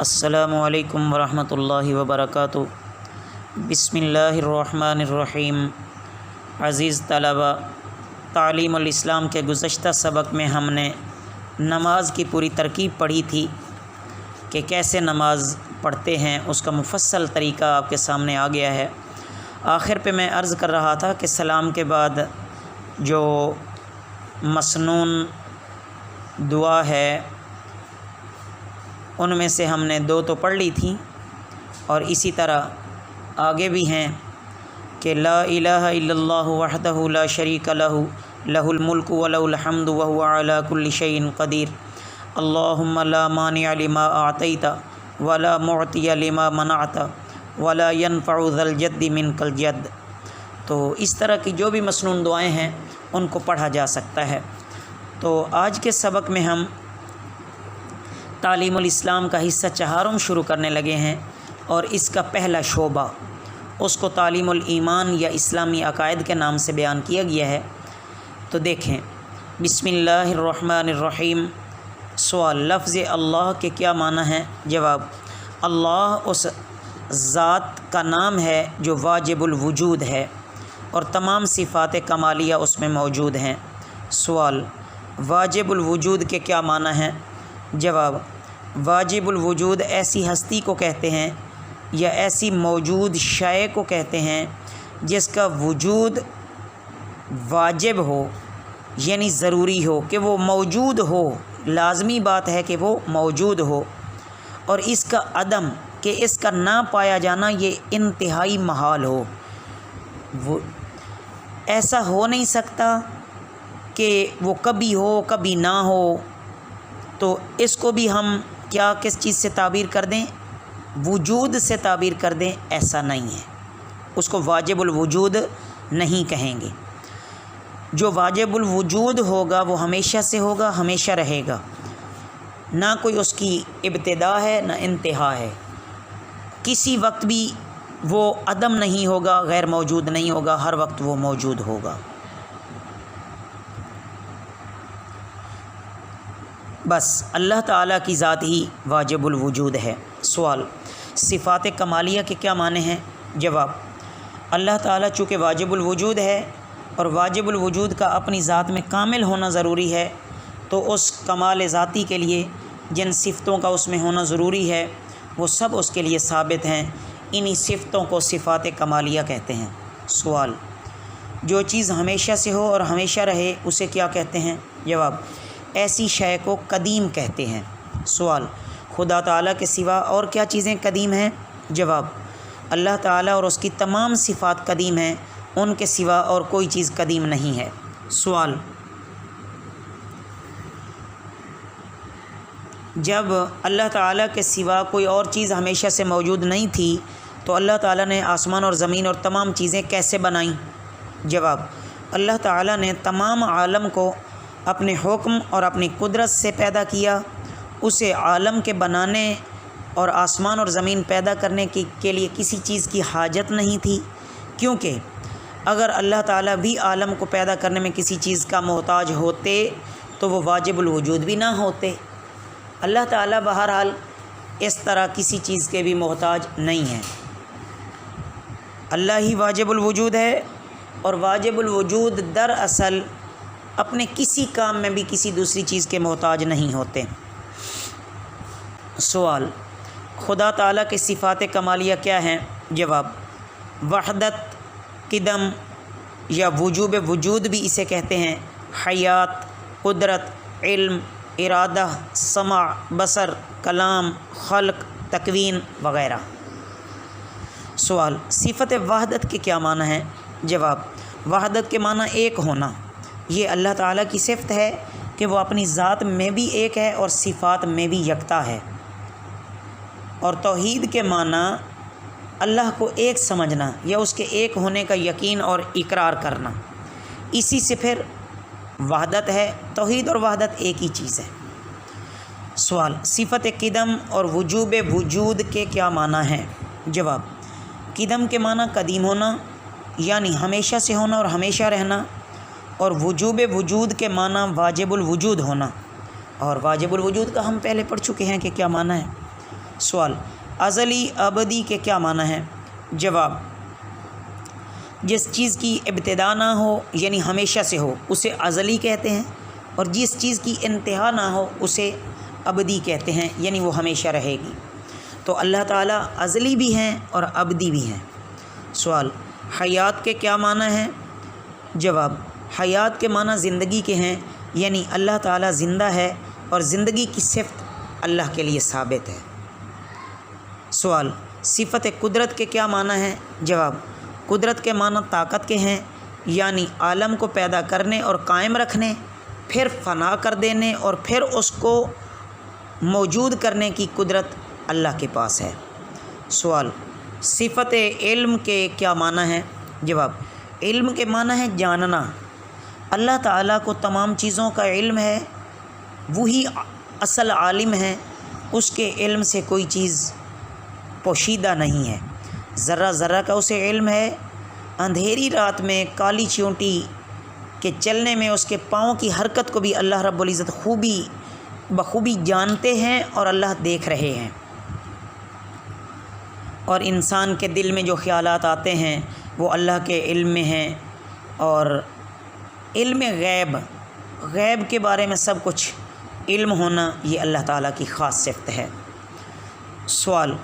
السلام علیکم ورحمۃ اللہ وبرکاتہ۔ بسم اللہ الرحمن الرحیم۔ عزیز طلبہ، تعلیم الاسلام کے گزشتہ سبق میں ہم نے نماز کی پوری ترکیب پڑھی تھی کہ کیسے نماز پڑھتے ہیں، اس کا مفصل طریقہ آپ کے سامنے آ گیا ہے۔ آخر پہ میں عرض کر رہا تھا کہ سلام کے بعد جو مسنون دعا ہے ان میں سے ہم نے 2 تو پڑھ لی تھیں، اور اسی طرح آگے بھی ہیں کہ لا الہ الا اللہ وحدہ لا شریک لہ لہ الملک ولہ الحمد وہو علی کل شیء قدیر، اللہم لا مانع لما اعطیت ولا معطی لما منعت ولا ينفع ذا الجد منک الجد۔ تو اس طرح کی جو بھی مسنون دعائیں ہیں ان کو پڑھا جا سکتا ہے۔ تو آج کے سبق میں ہم تعلیم الاسلام کا حصہ 4 شروع کرنے لگے ہیں، اور اس کا پہلا شعبہ اس کو تعلیم الایمان یا اسلامی عقائد کے نام سے بیان کیا گیا ہے۔ تو دیکھیں، بسم اللہ الرحمن الرحیم۔ سوال، لفظ اللہ کے کیا معنی ہے؟ جواب، اللہ اس ذات کا نام ہے جو واجب الوجود ہے اور تمام صفات کمالیہ اس میں موجود ہیں۔ سوال، واجب الوجود کے کیا معنی ہیں؟ جواب، واجب الوجود ایسی ہستی کو کہتے ہیں یا ایسی موجود شے کو کہتے ہیں جس کا وجود واجب ہو، یعنی ضروری ہو کہ وہ موجود ہو، لازمی بات ہے کہ وہ موجود ہو، اور اس کا عدم کہ اس کا نہ پایا جانا یہ انتہائی محال ہو۔ وہ ایسا ہو نہیں سکتا کہ وہ کبھی ہو کبھی نہ ہو، تو اس کو بھی ہم کس چیز سے تعبیر کر دیں؟ وجود سے تعبیر کر دیں، ایسا نہیں ہے، اس کو واجب الوجود نہیں کہیں گے۔ جو واجب الوجود ہوگا وہ ہمیشہ سے ہوگا، ہمیشہ رہے گا، نہ کوئی اس کی ابتدا ہے نہ انتہا ہے، کسی وقت بھی وہ عدم نہیں ہوگا، غیر موجود نہیں ہوگا، ہر وقت وہ موجود ہوگا۔ بس اللہ تعالیٰ کی ذات ہی واجب الوجود ہے۔ سوال، صفات کمالیہ کے کیا معنی ہیں؟ جواب، اللہ تعالیٰ چونکہ واجب الوجود ہے اور واجب الوجود کا اپنی ذات میں کامل ہونا ضروری ہے، تو اس کمال ذاتی کے لیے جن صفتوں کا اس میں ہونا ضروری ہے وہ سب اس کے لیے ثابت ہیں، انہی صفتوں کو صفات کمالیہ کہتے ہیں۔ سوال، جو چیز ہمیشہ سے ہو اور ہمیشہ رہے اسے کیا کہتے ہیں؟ جواب، ایسی شے کو قدیم کہتے ہیں۔ سوال، خدا تعالیٰ کے سوا اور کیا چیزیں قدیم ہیں؟ جواب، اللہ تعالیٰ اور اس کی تمام صفات قدیم ہیں، ان کے سوا اور کوئی چیز قدیم نہیں ہے۔ سوال، جب اللہ تعالیٰ کے سوا کوئی اور چیز ہمیشہ سے موجود نہیں تھی تو اللہ تعالیٰ نے آسمان اور زمین اور تمام چیزیں کیسے بنائیں؟ جواب، اللہ تعالیٰ نے تمام عالم کو اپنے حکم اور اپنی قدرت سے پیدا کیا، اسے عالم کے بنانے اور آسمان اور زمین پیدا کرنے کے لیے کسی چیز کی حاجت نہیں تھی، کیونکہ اگر اللہ تعالیٰ بھی عالم کو پیدا کرنے میں کسی چیز کا محتاج ہوتے تو وہ واجب الوجود بھی نہ ہوتے۔ اللہ تعالیٰ بہرحال اس طرح کسی چیز کے بھی محتاج نہیں ہیں، اللہ ہی واجب الوجود ہے، اور واجب الوجود دراصل اپنے کسی کام میں بھی کسی دوسری چیز کے محتاج نہیں ہوتے۔ سوال، خدا تعالیٰ کی صفات کمالیہ کیا ہیں؟ جواب، وحدت، قدم یا وجوب وجود بھی اسے کہتے ہیں، حیات، قدرت، علم، ارادہ، سمع، بصر، کلام، خلق، تکوین وغیرہ۔ سوال، صفت وحدت کے کیا معنی ہیں؟ جواب، وحدت کے معنی ایک ہونا، یہ اللہ تعالیٰ کی صفت ہے کہ وہ اپنی ذات میں بھی ایک ہے اور صفات میں بھی یکتا ہے، اور توحید کے معنی اللہ کو ایک سمجھنا یا اس کے ایک ہونے کا یقین اور اقرار کرنا، اسی سے پھر وحدت ہے۔ توحید اور وحدت ایک ہی چیز ہے۔ سوال، صفت قدم اور وجوب وجود کے کیا معنی ہیں؟ جواب، قدم کے معنی قدیم ہونا یعنی ہمیشہ سے ہونا اور ہمیشہ رہنا، اور وجوب وجود کے معنی واجب الوجود ہونا، اور واجب الوجود کا ہم پہلے پڑھ چکے ہیں کہ کیا معنی ہے۔ سوال، ازلی ابدی کے کیا معنی ہے؟ جواب، جس چیز کی ابتدا نہ ہو یعنی ہمیشہ سے ہو اسے ازلی کہتے ہیں، اور جس چیز کی انتہا نہ ہو اسے ابدی کہتے ہیں، یعنی وہ ہمیشہ رہے گی۔ تو اللہ تعالیٰ ازلی بھی ہیں اور ابدی بھی ہیں۔ سوال، حیات کے کیا معنی ہیں؟ جواب، حیات کے معنی زندگی کے ہیں، یعنی اللہ تعالیٰ زندہ ہے اور زندگی کی صفت اللہ کے لیے ثابت ہے۔ سوال، صفت قدرت کے کیا معنی ہیں؟ جواب، قدرت کے معنی طاقت کے ہیں، یعنی عالم کو پیدا کرنے اور قائم رکھنے، پھر فنا کر دینے اور پھر اس کو موجود کرنے کی قدرت اللہ کے پاس ہے۔ سوال، صفت علم کے کیا معنی ہیں؟ جواب، علم کے معنی ہے جاننا۔ اللہ تعالیٰ کو تمام چیزوں کا علم ہے، وہی اصل عالم ہے، اس کے علم سے کوئی چیز پوشیدہ نہیں ہے، ذرہ ذرہ کا اسے علم ہے۔ اندھیری رات میں کالی چیونٹی کے چلنے میں اس کے پاؤں کی حرکت کو بھی اللہ رب العزت بخوبی جانتے ہیں اور اللہ دیکھ رہے ہیں۔ اور انسان کے دل میں جو خیالات آتے ہیں وہ اللہ کے علم میں ہیں، اور علم غیب کے بارے میں سب کچھ علم ہونا یہ اللہ تعالیٰ کی خاص صفت ہے۔ سوال،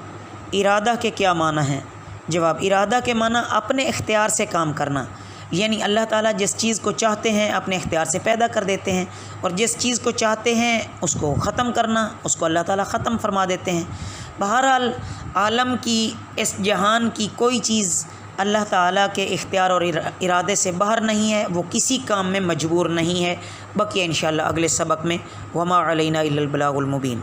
ارادہ کے کیا معنی ہیں؟ جواب، ارادہ کے معنی اپنے اختیار سے کام کرنا، یعنی اللہ تعالیٰ جس چیز کو چاہتے ہیں اپنے اختیار سے پیدا کر دیتے ہیں، اور جس چیز کو چاہتے ہیں اس کو ختم کرنا اس کو اللہ تعالیٰ ختم فرما دیتے ہیں۔ بہرحال عالم کی اس جہان کی کوئی چیز اللہ تعالیٰ کے اختیار اور ارادے سے باہر نہیں ہے، وہ کسی کام میں مجبور نہیں ہے۔ بقیہ انشاءاللہ اگلے سبق میں۔ وما علینا الا البلاغ المبین۔